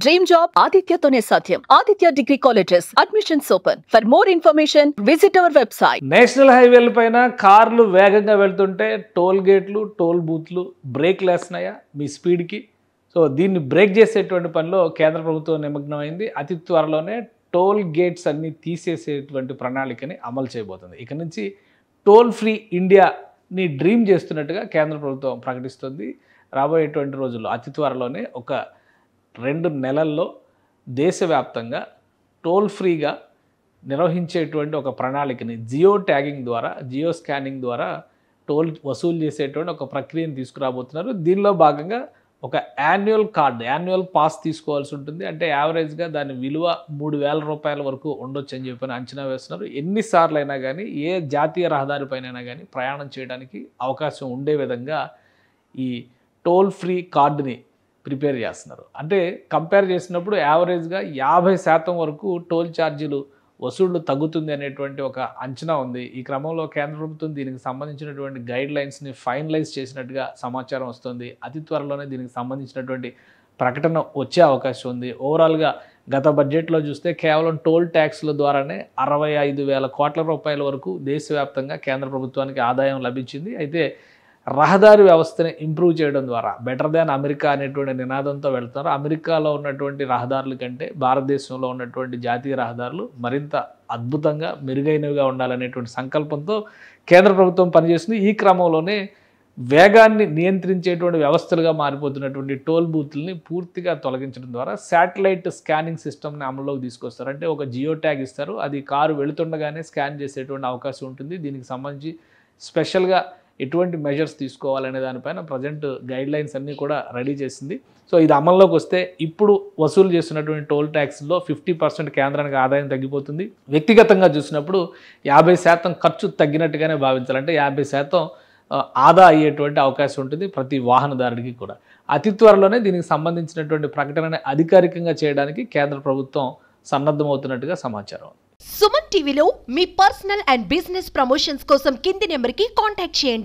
Dream job ఆదిత్యతోనే సాధ్యం. Aditya degree colleges admissions open. For more information visit our website. National హైవేల పైన కార్లు వేగంగా వెళ్తుంటే టోల్ గేట్లు, టోల్ బూత్లు బ్రేక్లు వేస్తున్నాయా మీ స్పీడ్కి? సో దీన్ని బ్రేక్ చేసేటువంటి పనిలో కేంద్ర ప్రభుత్వం నిమగ్నమైంది. అతి త్వరలోనే టోల్ గేట్స్ అన్ని తీసేసేటువంటి ప్రణాళికని అమలు చేయబోతుంది. ఇక నుంచి టోల్ ఫ్రీ ఇండియాని డ్రీమ్ చేస్తున్నట్టుగా కేంద్ర ప్రభుత్వం ప్రకటిస్తుంది. రాబోయేటువంటి రోజుల్లో అతి త్వరలోనే ఒక 2 నెలల్లో దేశవ్యాప్తంగా టోల్ ఫ్రీగా నిర్వహించేటువంటి ఒక ప్రణాళికని జియో ట్యాగింగ్ ద్వారా, జియో స్కానింగ్ ద్వారా టోల్ వసూలు చేసేటువంటి ఒక ప్రక్రియను తీసుకురాబోతున్నారు. దీనిలో భాగంగా ఒక యాన్యువల్ పాస్ తీసుకోవాల్సి ఉంటుంది. అంటే యావరేజ్గా దాని విలువ 3,000 రూపాయల వరకు ఉండొచ్చు అని చెప్పి అంచనా వేస్తున్నారు. ఎన్నిసార్లు అయినా కానీ ఏ జాతీయ రహదారిపైన కానీ ప్రయాణం చేయడానికి అవకాశం ఉండే విధంగా ఈ టోల్ ఫ్రీ కార్డుని ప్రిపేర్ చేస్తున్నారు. అంటే కంపేర్ చేసినప్పుడు యావరేజ్గా 50% వరకు టోల్ ఛార్జీలు వసూళ్లు తగ్గుతుంది అనేటువంటి ఒక అంచనా ఉంది. ఈ క్రమంలో కేంద్ర ప్రభుత్వం దీనికి సంబంధించినటువంటి గైడ్ లైన్స్ని ఫైనలైజ్ చేసినట్టుగా సమాచారం వస్తుంది. అతి త్వరలోనే దీనికి సంబంధించినటువంటి ప్రకటన వచ్చే అవకాశం ఉంది. ఓవరాల్గా గత బడ్జెట్లో చూస్తే కేవలం టోల్ ట్యాక్స్ల ద్వారానే 65,000 కోట్ల రూపాయల వరకు దేశవ్యాప్తంగా కేంద్ర ప్రభుత్వానికి ఆదాయం లభించింది. అయితే రహదారి వ్యవస్థని ఇంప్రూవ్ చేయడం ద్వారా బెటర్ దాన్ అమెరికా అనేటువంటి నినాదంతో వెళ్తున్నారు. అమెరికాలో ఉన్నటువంటి రహదారుల కంటే భారతదేశంలో ఉన్నటువంటి జాతీయ రహదారులు మరింత అద్భుతంగా మెరుగైనవిగా ఉండాలనేటువంటి సంకల్పంతో కేంద్ర ప్రభుత్వం పనిచేస్తుంది. ఈ క్రమంలోనే వేగాన్ని నియంత్రించేటువంటి వ్యవస్థలుగా మారిపోతున్నటువంటి టోల్ బూత్లని పూర్తిగా తొలగించడం ద్వారా శాటిలైట్ స్కానింగ్ సిస్టమ్ని అమల్లోకి తీసుకొస్తారు. అంటే ఒక జియో ట్యాగ్ ఇస్తారు, అది కారు వెళుతుండగానే స్కాన్ చేసేటువంటి అవకాశం ఉంటుంది. దీనికి సంబంధించి స్పెషల్గా ఎటువంటి మెజర్స్ తీసుకోవాలనే దానిపైన ప్రజెంట్ గైడ్ లైన్స్ అన్నీ కూడా రెడీ చేసింది. సో ఇది అమల్లోకి వస్తే ఇప్పుడు వసూలు చేస్తున్నటువంటి టోల్ ట్యాక్స్లో 50% కేంద్రానికి ఆదాయం తగ్గిపోతుంది. వ్యక్తిగతంగా చూసినప్పుడు 50% ఖర్చు తగ్గినట్టుగానే భావించాలి. అంటే 50% ఆదా అయ్యేటువంటి అవకాశం ఉంటుంది ప్రతి వాహనదారుడికి కూడా. అతి త్వరలోనే దీనికి సంబంధించినటువంటి ప్రకటనని అధికారికంగా చేయడానికి కేంద్ర ప్రభుత్వం సన్నద్ధమవుతున్నట్టుగా సమాచారం. సుమన్ టీవీలో మీ పర్సనల్ అండ్ బిజినెస్ ప్రమోషన్స్ కోసం కింది నెంబర్కి కాంటాక్ట్ చేయండి.